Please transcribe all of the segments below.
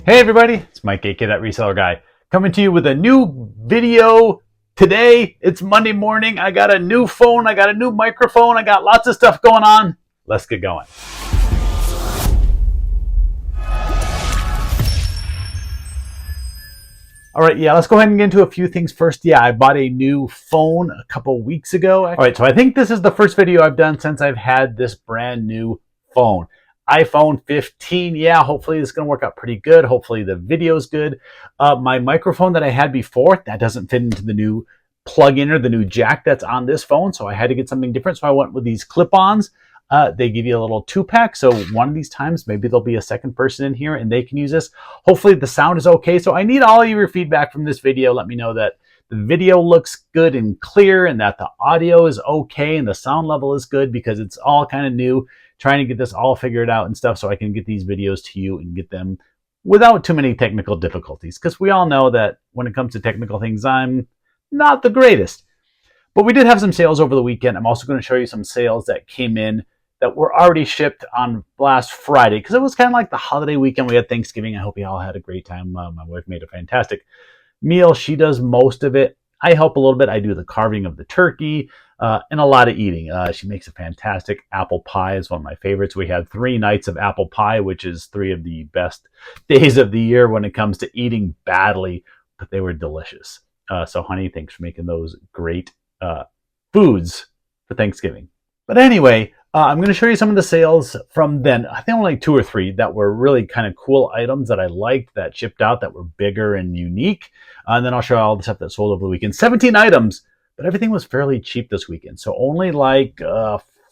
Hey everybody, it's Mike, aka that Reseller Guy, coming to you with a new video today. It's Monday morning. I got a new phone, I got a new microphone, I got lots of stuff going on. Let's get going. All right, let's go ahead and get into a few things first. I bought a new phone a couple weeks ago. All right, so I think this is the first video I've done since I've had this brand new phone. iPhone 15, hopefully it's going to work out pretty good. Hopefully the video's good. My microphone that I had before, that doesn't fit into the new plug-in or the new jack that's on this phone, so I had to get something different, so I went with these clip-ons. They give you a little 2-pack, so one of these times maybe there'll be a second person in here and they can use this. Hopefully the sound is okay, so I need all of your feedback from this video. Let me know that the video looks good and clear and that the audio is okay and the sound level is good, because it's all kind of new, trying to get this all figured out and stuff so I can get these videos to you and get them without too many technical difficulties, because we all know that when it comes to technical things, I'm not the greatest. But we did have some sales over the weekend. I'm also going to show you some sales that came in that were already shipped on last Friday, because it was kind of like the holiday weekend. We had Thanksgiving. I hope you all had a great time. My wife made a fantastic meal. She does most of it. I help a little bit. I do the carving of the turkey and a lot of eating. She makes a fantastic apple pie. It's one of my favorites. We had 3 nights of apple pie, which is 3 of the best days of the year when it comes to eating badly, but they were delicious. So honey, thanks for making those great foods for Thanksgiving. But anyway, I'm going to show you some of the sales from then. I think only 2 or 3 that were really kind of cool items that I liked that shipped out that were bigger and unique. And then I'll show you all the stuff that sold over the weekend. 17 items, but everything was fairly cheap this weekend. So only like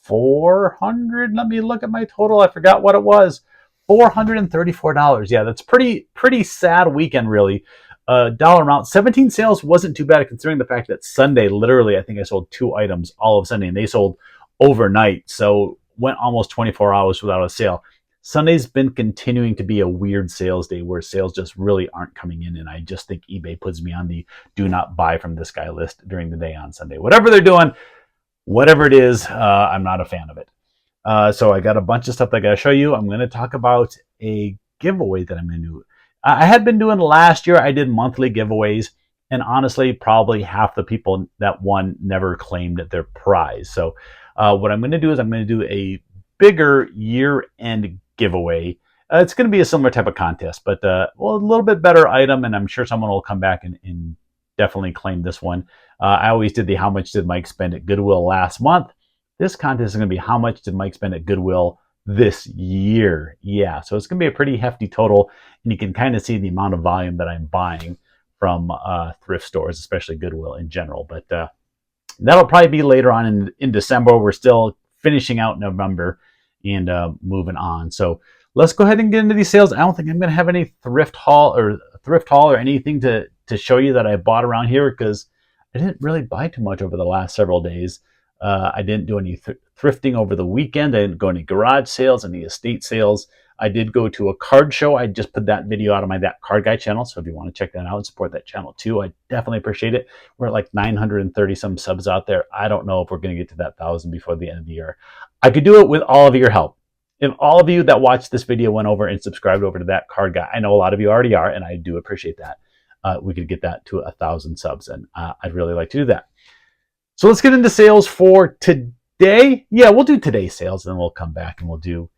400. Let me look at my total. I forgot what it was. $434. Yeah, that's pretty sad weekend, really. Dollar amount. 17 sales wasn't too bad, considering the fact that Sunday, literally, I think I sold 2 items all of Sunday, and they sold overnight, so went almost 24 hours without a sale. Sunday's been continuing to be a weird sales day where sales just really aren't coming in, and I just think eBay puts me on the do not buy from this guy list during the day on Sunday. Whatever they're doing, whatever it is, I'm not a fan of it. So I got a bunch of stuff that I got to show you. I'm going to talk about a giveaway that I'm going to do. I had been doing last year. I did monthly giveaways, and honestly, probably half the people that won never claimed their prize. So what I'm going to do is I'm going to do a bigger year-end giveaway. It's going to be a similar type of contest, but a little bit better item, and I'm sure someone will come back and definitely claim this one. I always did the how much did Mike spend at Goodwill last month. This contest is going to be how much did Mike spend at Goodwill this year. Yeah, so it's going to be a pretty hefty total, and you can kind of see the amount of volume that I'm buying from thrift stores, especially Goodwill in general. But that'll probably be later on in December. We're still finishing out November and moving on. So let's go ahead and get into these sales. I don't think I'm going to have any thrift haul or anything to show you that I bought around here, because I didn't really buy too much over the last several days. I didn't do any thrifting over the weekend. I didn't go any garage sales, any estate sales. I did go to a card show. I just put that video out on my That Card Guy channel, so if you want to check that out and support that channel too, I definitely appreciate it. We're at like 930 some subs out there. I don't know if we're going to get to that 1,000 before the end of the year. I could do it with all of your help. If all of you that watched this video went over and subscribed over to That Card Guy, I know a lot of you already are, and I do appreciate that. We could get that to 1,000 subs, and I'd really like to do that. So let's get into sales for today. Yeah, we'll do today's sales, and then we'll come back and we'll do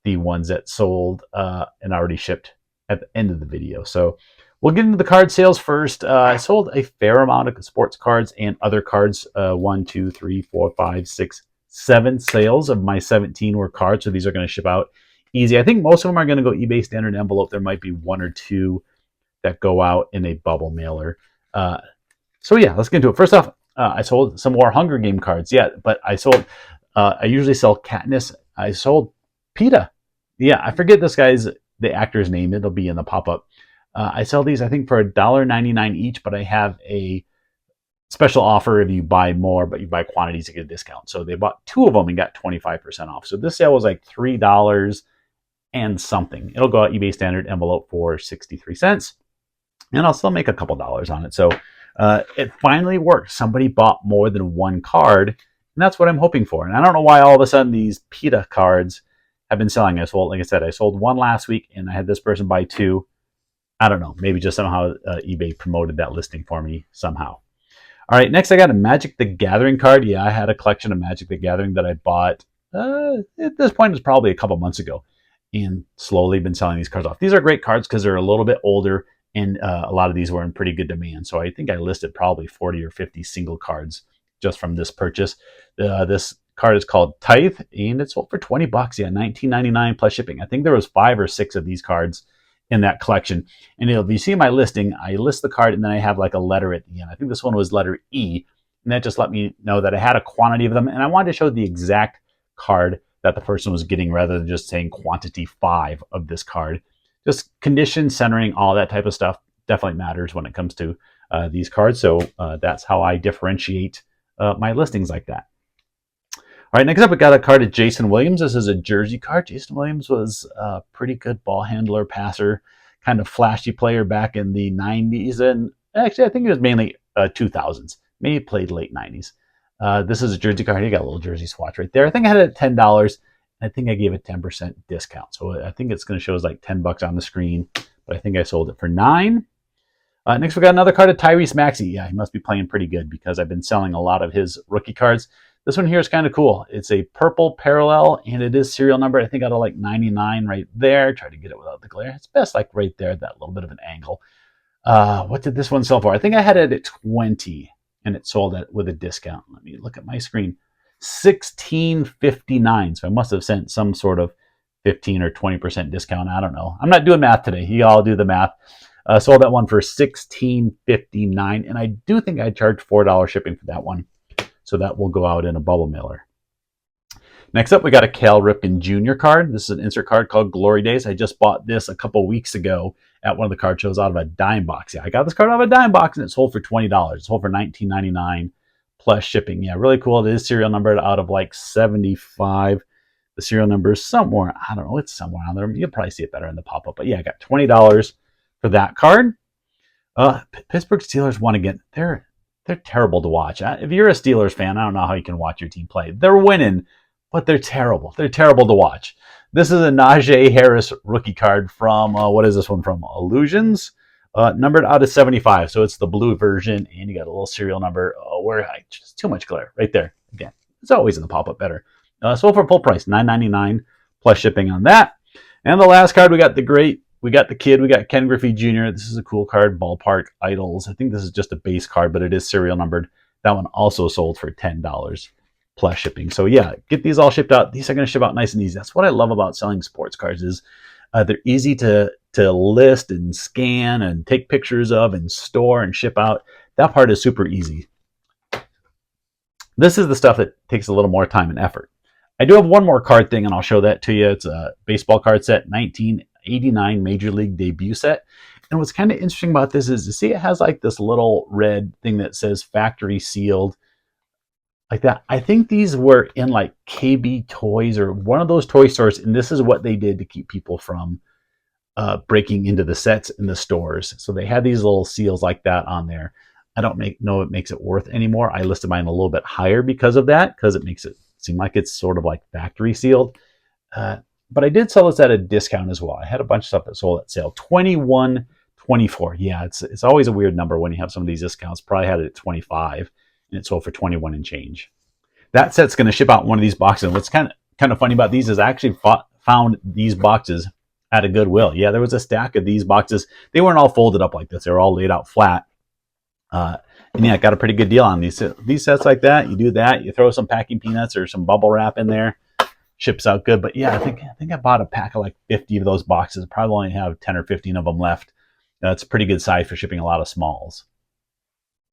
the ones that sold and already shipped at the end of the video. So we'll get into the card sales first. I sold a fair amount of sports cards and other cards. 1, 2, 3, 4, 5, 6, 7 sales of my 17 were cards. So these are going to ship out easy. I think most of them are going to go eBay standard envelope. There might be 1 or 2 that go out in a bubble mailer. So yeah, let's get into it. First off, I sold some more Hunger Game cards. Yeah, but I usually sell Katniss. I sold PETA. Yeah, I forget the actor's name. It'll be in the pop-up. I sell these, I think, for $1.99 each, but I have a special offer if you buy more, but you buy quantities to get a discount. So they bought 2 of them and got 25% off. So this sale was like $3 and something. It'll go out eBay standard envelope for 63 cents, and I'll still make a couple dollars on it. So it finally worked. Somebody bought more than 1 card, and that's what I'm hoping for. And I don't know why all of a sudden these PETA cards have been selling. Like I said, I sold 1 last week, and I had this person buy 2. I don't know. Maybe just somehow eBay promoted that listing for me somehow. All right, next I got a Magic the Gathering card. Yeah, I had a collection of Magic the Gathering that I bought. At this point, it was probably a couple months ago, and slowly been selling these cards off. These are great cards because they're a little bit older, and a lot of these were in pretty good demand. So I think I listed probably 40 or 50 single cards just from this purchase. This card is called Tithe, and it's sold for $20. Yeah, $19.99 plus shipping. I think there was 5 or 6 of these cards in that collection. And if you see my listing, I list the card and then I have like a letter at the end. I think this one was letter E, and that just let me know that I had a quantity of them, and I wanted to show the exact card that the person was getting rather than just saying quantity 5 of this card. Just condition, centering, all that type of stuff definitely matters when it comes to these cards. So that's how I differentiate my listings like that. All right, next up, we got a card of Jason Williams. This is a jersey card. Jason Williams was a pretty good ball handler, passer, kind of flashy player back in the 90s. And actually, I think it was mainly 2000s. Maybe played late 90s. This is a jersey card. You got a little jersey swatch right there. I think I had it at $10. I think I gave a 10% discount. So I think it's going to show us like $10 on the screen. But I think I sold it for $9. Next, we got another card of Tyrese Maxey. Yeah, he must be playing pretty good because I've been selling a lot of his rookie cards. This one here is kind of cool. It's a purple parallel, and it is serial number. I think out of like 99 right there. Try to get it without the glare. It's best like right there, that little bit of an angle. What did this one sell for? I think I had it at 20, and it sold it with a discount. Let me look at my screen. $16.59. So I must have sent some sort of 15 or 20% discount. I don't know. I'm not doing math today. You all do the math. Sold that one for $16.59, and I do think I charged $4 shipping for that one. So that will go out in a bubble mailer. Next up, we got a Cal Ripken Jr. card. This is an insert card called Glory Days. I just bought this a couple weeks ago at one of the card shows out of a dime box. Yeah, I got this card out of a dime box, and it sold for $20. It sold for $19.99 plus shipping. Yeah, really cool. It is serial numbered out of like 75. The serial number is somewhere, I don't know, it's somewhere on there. You'll probably see it better in the pop-up. But yeah, I got $20 for that card. Pittsburgh Steelers won again. They're terrible to watch. If you're a Steelers fan, I don't know how you can watch your team play. They're winning, but they're terrible. They're terrible to watch. This is a Najee Harris rookie card from, what is this one from? Illusions? Numbered out of 75. So it's the blue version, and you got a little serial number. Just too much glare right there. Again, it's always in the pop-up better. Sold for full price, $9.99 plus shipping on that. And the last card, we got the kid, we got Ken Griffey Jr. This is a cool card, Ballpark Idols. I think this is just a base card, but it is serial numbered. That one also sold for $10 plus shipping. So yeah, get these all shipped out. These are going to ship out nice and easy. That's what I love about selling sports cards is they're easy to list and scan and take pictures of and store and ship out. That part is super easy. This is the stuff that takes a little more time and effort. I do have one more card thing, and I'll show that to you. It's a baseball card set, 1989 Major League debut set. And what's kind of interesting about this is to see it has like this little red thing that says factory sealed like that. I think these were in like KB Toys or one of those toy stores, and this is what they did to keep people from breaking into the sets in the stores. So they had these little seals like that on there. I don't know it makes it worth anymore. I listed mine a little bit higher because of that, because it makes it seem like it's sort of like factory sealed. But I did sell this at a discount as well. I had a bunch of stuff that sold at sale. $21.24. Yeah, it's always a weird number when you have some of these discounts. Probably had it at 25, and it sold for 21 and change. That set's going to ship out in one of these boxes. And what's kind of funny about these is I actually found these boxes at a Goodwill. Yeah, there was a stack of these boxes. They weren't all folded up like this. They were all laid out flat. And yeah, I got a pretty good deal on these sets like that. You do that. You throw some packing peanuts or some bubble wrap in there. Ships out good. But yeah, I think I bought a pack of like 50 of those boxes. Probably only have 10 or 15 of them left. That's a pretty good size for shipping a lot of smalls.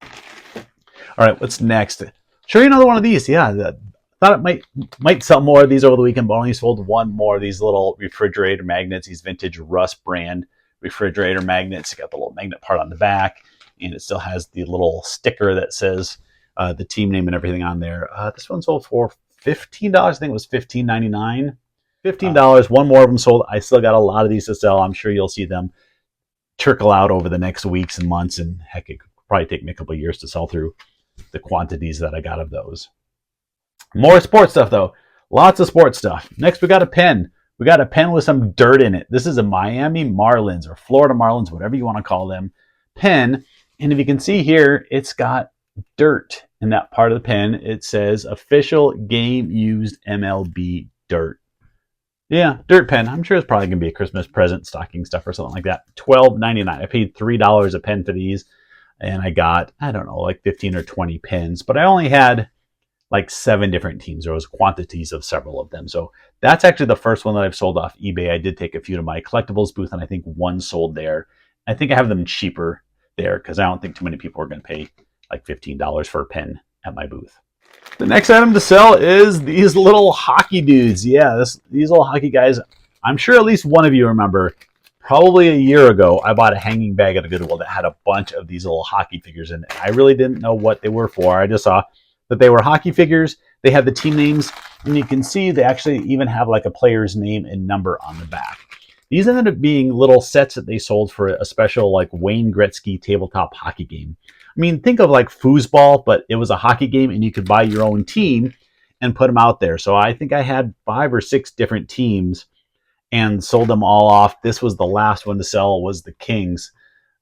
All right, what's next? Show you another one of these. Yeah, thought it might sell more of these over the weekend, but only sold one more of these little refrigerator magnets. These vintage Rust brand refrigerator magnets. You got the little magnet part on the back, and it still has the little sticker that says the team name and everything on there. This one sold for $15. I think it was $15.99. $15. One more of them sold. I still got a lot of these to sell. I'm sure you'll see them trickle out over the next weeks and months. And heck, it could probably take me a couple of years to sell through the quantities that I got of those. More sports stuff, though. Lots of sports stuff. Next, we got a pen. We got a pen with some dirt in it. This is a Miami Marlins or Florida Marlins, whatever you want to call them, pen. And if you can see here, it's got dirt in that part of the pen. It says official game used MLB dirt. Yeah, dirt pen. I'm sure it's probably going to be a Christmas present, stocking stuff or something like that. $12.99. I paid $3 a pen for these, and I got, I don't know, like 15 or 20 pens. But I only had like 7 different teams. There was quantities of several of them. So that's actually the first one that I've sold off eBay. I did take a few to my collectibles booth, and I think one sold there. I think I have them cheaper there because I don't think too many people are going to pay like $15 for a pen at my booth. The next item to sell is these little hockey dudes. Yeah, these little hockey guys. I'm sure at least one of you remember, probably a year ago, I bought a hanging bag at a Goodwill that had a bunch of these little hockey figures in it. I really didn't know what they were for. I just saw that they were hockey figures. They had the team names, and you can see they actually even have like a player's name and number on the back. These ended up being little sets that they sold for a special like Wayne Gretzky tabletop hockey game. I mean, think of like foosball, but it was a hockey game, and you could buy your own team and put them out there. So I think I had 5 or 6 different teams and sold them all off. This was the last one to sell, was the Kings.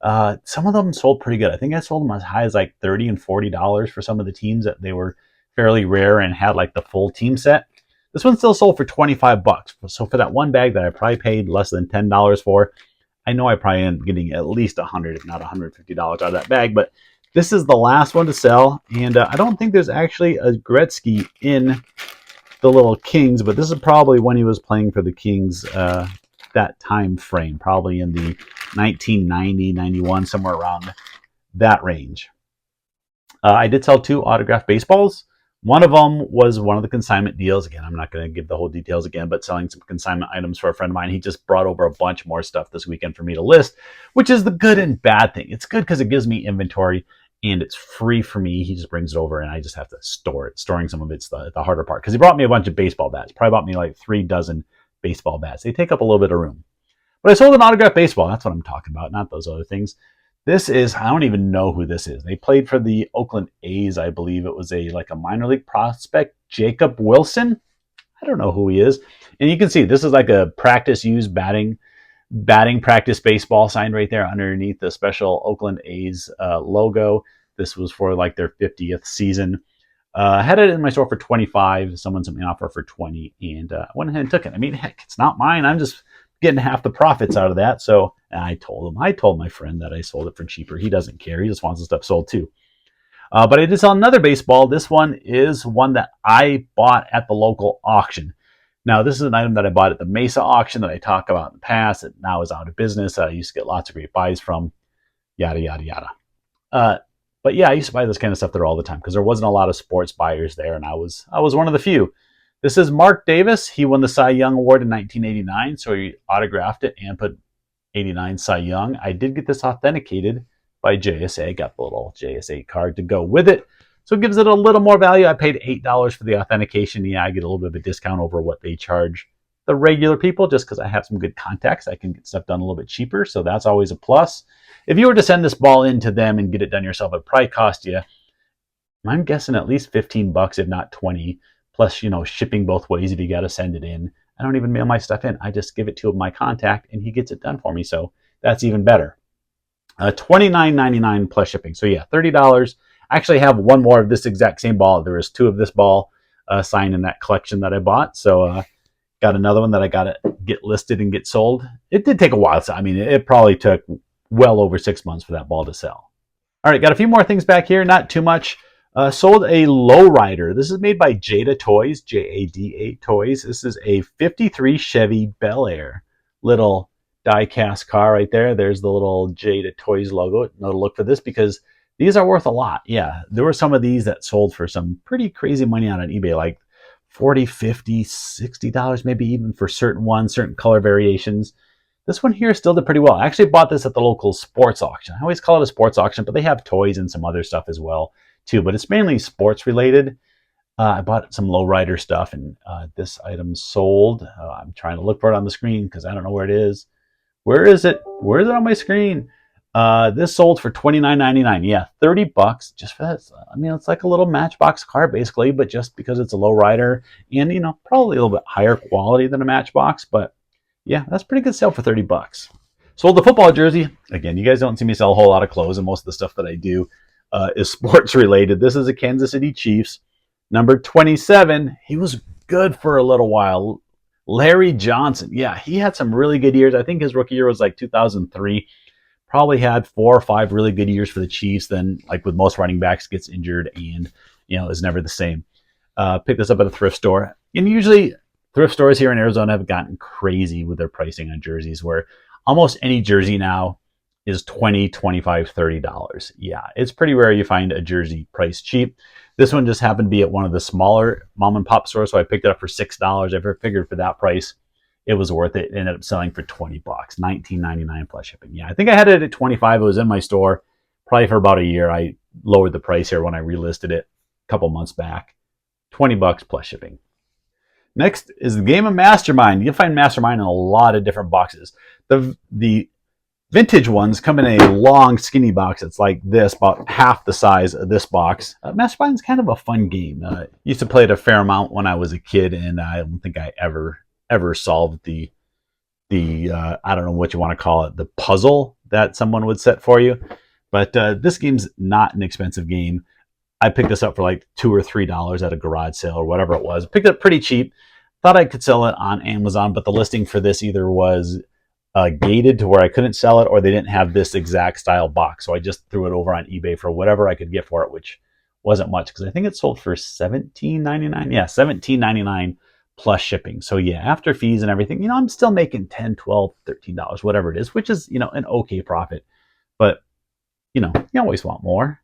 Some of them sold pretty good. I think I sold them as high as like $30 and $40 for some of the teams that they were fairly rare and had like the full team set. This one still sold for $25. So for that one bag that I probably paid less than $10 for, I know I probably am getting at least $100, if not $150 out of that bag. But this is the last one to sell, and I don't think there's actually a Gretzky in the little Kings, but this is probably when he was playing for the Kings that time frame, probably in the 1990, 91, somewhere around that range. I did sell 2 autographed baseballs. One of them was one of the consignment deals. Again, I'm not going to give the whole details again, but selling some consignment items for a friend of mine. He just brought over a bunch more stuff this weekend for me to list, which is the good and bad thing. It's good because it gives me inventory, and it's free for me. He just brings it over, and I just have to store it. Storing some of it's the harder part, because he brought me a bunch of baseball bats. Probably bought me like 3 dozen baseball bats. They take up a little bit of room. But I sold an autographed baseball. That's what I'm talking about, not those other things. This is, I don't even know who this is. They played for the Oakland A's, I believe. It was a minor league prospect, Jacob Wilson. I don't know who he is. And you can see this is like a practice used batting practice baseball signed right there underneath the special Oakland A's logo. This was for like their 50th season. I had it in my store for $25. Someone sent me an offer for $20, and I went ahead and took it. I mean, heck, it's not mine. I'm just getting half the profits out of that. So I told my friend that I sold it for cheaper. He doesn't care. He just wants the stuff sold too. But I did sell another baseball. This one is one that I bought at the local auction. Now, this is an item that I bought at the Mesa auction that I talked about in the past. It now is out of business. I used to get lots of great buys from, yada, yada, yada. But yeah, I used to buy this kind of stuff there all the time because there wasn't a lot of sports buyers there, and I was one of the few. This is Mark Davis. He won the Cy Young Award in 1989, so he autographed it and put 89 Cy Young. I did get this authenticated by JSA. Got the little JSA card to go with it, so it gives it a little more value. I paid $8 for the authentication. Yeah, I get a little bit of a discount over what they charge the regular people just because I have some good contacts. I can get stuff done a little bit cheaper, so that's always a plus. If you were to send this ball into them and get it done yourself, it probably cost you, I'm guessing, at least $15, if not 20, plus, shipping both ways if you got to send it in. I don't even mail my stuff in. I just give it to my contact, and he gets it done for me, so that's even better. $29.99 plus shipping. So yeah, $30. I actually have one more of this exact same ball. There was 2 of this ball signed in that collection that I bought, so got another one that I got to get listed and get sold. It did take a while. So, I mean, it probably took well over 6 months for that ball to sell. All right, got a few more things back here, not too much. Sold a lowrider. This is made by Jada Toys, Jada Toys. This is a 53 Chevy Bel Air. Little die-cast car right there. There's the little Jada Toys logo. Know to look for this because these are worth a lot. Yeah, there were some of these that sold for some pretty crazy money on eBay, like $40, $50, $60, maybe even for certain ones, certain color variations. This one here still did pretty well. I actually bought this at the local sports auction. I always call it a sports auction, but they have toys and some other stuff as well, too. But it's mainly sports related. I bought some lowrider stuff, and this item sold. I'm trying to look for it on the screen because I don't know where it is. Where is it? Where is it on my screen? This sold for $29.99. Yeah, $30 just for that. I mean, it's like a little Matchbox car basically, but just because it's a low rider and, you know, probably a little bit higher quality than a Matchbox. But yeah, that's pretty good sale for $30. Sold the football jersey. Again, you guys don't see me sell a whole lot of clothes, and most of the stuff that I do is sports related. This is a Kansas City Chiefs, number 27. He was good for a little while. Larry Johnson. Yeah, he had some really good years. I think his rookie year was like 2003. Probably had 4 or 5 really good years for the Chiefs. Then, like with most running backs, gets injured and, you know, is never the same. Picked this up at a thrift store. And usually thrift stores here in Arizona have gotten crazy with their pricing on jerseys, where almost any jersey now is $20, $25, $30. Yeah, it's pretty rare you find a jersey priced cheap. This one just happened to be at one of the smaller mom and pop stores, so I picked it up for $6. I figured for that price, it was worth it. It ended up selling for $20, $19.99 plus shipping. Yeah, I think I had it at $25. It was in my store probably for about a year. I lowered the price here when I relisted it a couple months back. $20 plus shipping. Next is the game of Mastermind. You'll find Mastermind in a lot of different boxes. The vintage ones come in a long, skinny box. It's like this, about half the size of this box. Mastermind's kind of a fun game. Used to play it a fair amount when I was a kid, and I don't think I ever solved the I don't know what you want to call it, the puzzle that someone would set for you. But this game's not an expensive game. I picked this up for like $2 or $3 at a garage sale or whatever it was. Picked it up pretty cheap. Thought I could sell it on Amazon, but the listing for this either was gated to where I couldn't sell it, or they didn't have this exact style box. So I just threw it over on eBay for whatever I could get for it, which wasn't much because I think it sold for $17.99. Yeah, $17.99 plus shipping. So yeah, after fees and everything, you know, I'm still making $10, $12, $13, whatever it is, which is, you know, an okay profit. But, you know, you always want more.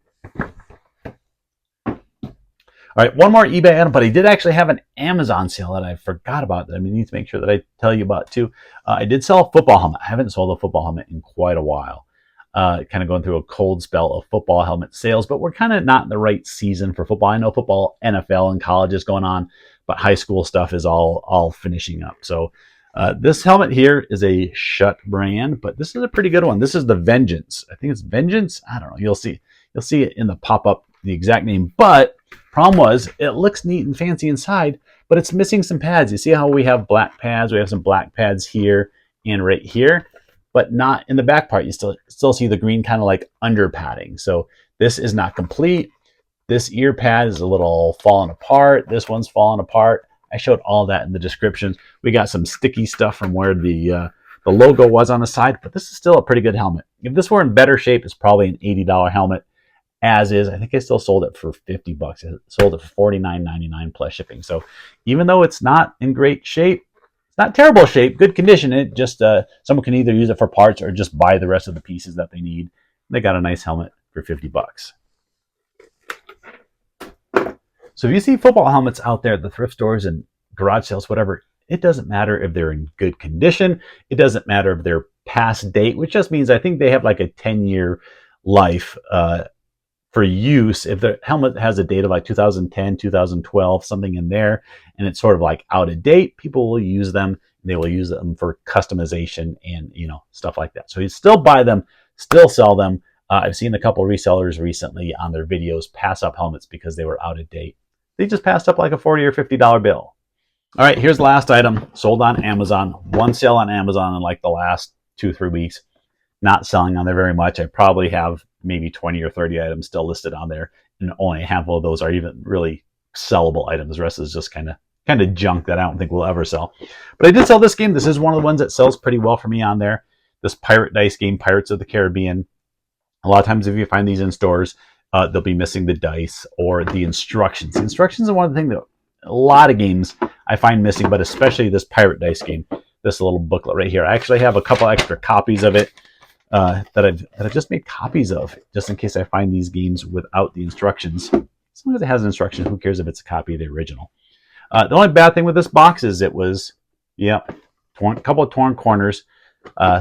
All right, one more eBay item, but I did actually have an Amazon sale that I forgot about that I need to make sure that I tell you about too. I did sell a football helmet. I haven't sold a football helmet in quite a while. Kind of going through a cold spell of football helmet sales, but we're kind of not in the right season for football. I know football, NFL, and college is going on, but high school stuff is all finishing up. So this helmet here is a Schutt brand, but this is a pretty good one. This is the Vengeance. I think it's Vengeance. I don't know. You'll see it in the pop-up, the exact name, but problem was, it looks neat and fancy inside, but it's missing some pads. You see how we have black pads? We have some black pads here and right here, but not in the back part. You still see the green kind of like under padding. So this is not complete. This ear pad is a little falling apart. This one's falling apart. I showed all that in the description. We got some sticky stuff from where the logo was on the side, but this is still a pretty good helmet. If this were in better shape, it's probably an $80 helmet. As is, I think I still sold it for $50. I sold it for $49.99 plus shipping. So even though it's not in great shape, it's not terrible shape, good condition. It just someone can either use it for parts or just buy the rest of the pieces that they need. They got a nice helmet for $50. So if you see football helmets out there at the thrift stores and garage sales, whatever, it doesn't matter if they're in good condition. It doesn't matter if they're past date, which just means I think they have like a 10-year life for use. If the helmet has a date of like 2010, 2012, something in there, and it's sort of like out of date, people will use them. They will use them for customization and, you know, stuff like that. So you still buy them, still sell them. I've seen a couple resellers recently on their videos pass up helmets because they were out of date. They just passed up like a $40 or $50 bill. All right, here's the last item sold on Amazon. One sale on Amazon in like the last 2-3 weeks. Not selling on there very much. I probably have maybe 20 or 30 items still listed on there, and only a handful of those are even really sellable items. The rest is just kind of junk that I don't think we'll ever sell. But I did sell this game. This is one of the ones that sells pretty well for me on there. This pirate dice game, Pirates of the Caribbean. A lot of times if you find these in stores, they'll be missing the dice or the instructions. The instructions are one of the things that a lot of games I find missing, but especially this pirate dice game. This little booklet right here. I actually have a couple extra copies of it that I've just made copies of, just in case I find these games without the instructions. As long as it has instructions, who cares if it's a copy of the original? The only bad thing with this box is it was, a couple of torn corners.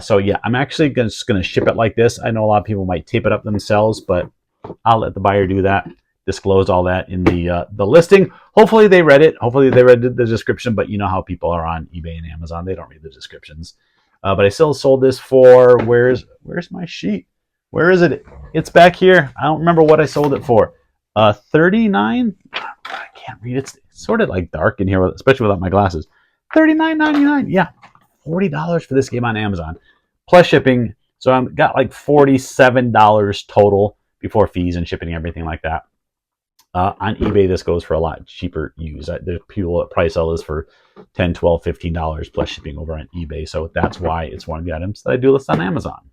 So yeah, I'm actually just going to ship it like this. I know a lot of people might tape it up themselves, but I'll let the buyer do that. Disclose all that in the listing. Hopefully they read it. Hopefully they read the description, but you know how people are on eBay and Amazon. They don't read the descriptions. But I still sold this for, where's my sheet? Where is it? It's back here. I don't remember what I sold it for. 39. I can't read. It's sort of like dark in here, especially without my glasses. $39.99. Yeah, $40 for this game on Amazon, plus shipping. So I've got like $47 total before fees and shipping and everything like that. On eBay, this goes for a lot cheaper used. The people that price sell this for $10, $12, $15 plus shipping over on eBay. So that's why it's one of the items that I do list on Amazon.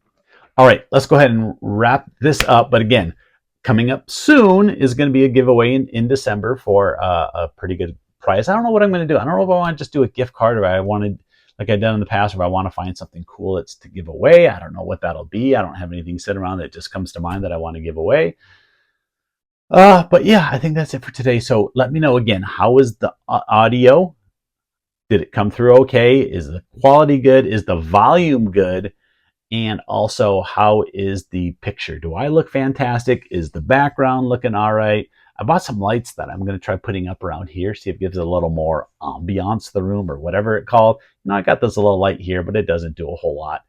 All right, let's go ahead and wrap this up. But again, coming up soon is going to be a giveaway in December for a pretty good price. I don't know what I'm going to do. I don't know if I want to just do a gift card or I wanted, like I've done in the past, or if I want to find something cool that's to give away. I don't know what that'll be. I don't have anything sitting around that just comes to mind that I want to give away. But yeah, I think that's it for today. So let me know again, how is the audio? Did it come through okay? Is the quality good? Is the volume good? And also, how is the picture? Do I look fantastic? Is the background looking all right? I bought some lights that I'm going to try putting up around here, see if it gives it a little more ambiance to the room or whatever it's called. You know, I got this little light here, but it doesn't do a whole lot.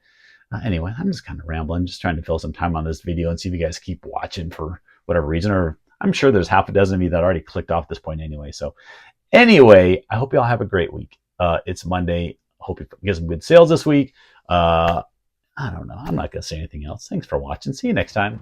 Anyway, I'm just kind of rambling, just trying to fill some time on this video and see if you guys keep watching for whatever reason, or I'm sure there's half a dozen of you that already clicked off this point anyway. So anyway, I hope you all have a great week. It's Monday. Hope you get some good sales this week. I don't know. I'm not going to say anything else. Thanks for watching. See you next time.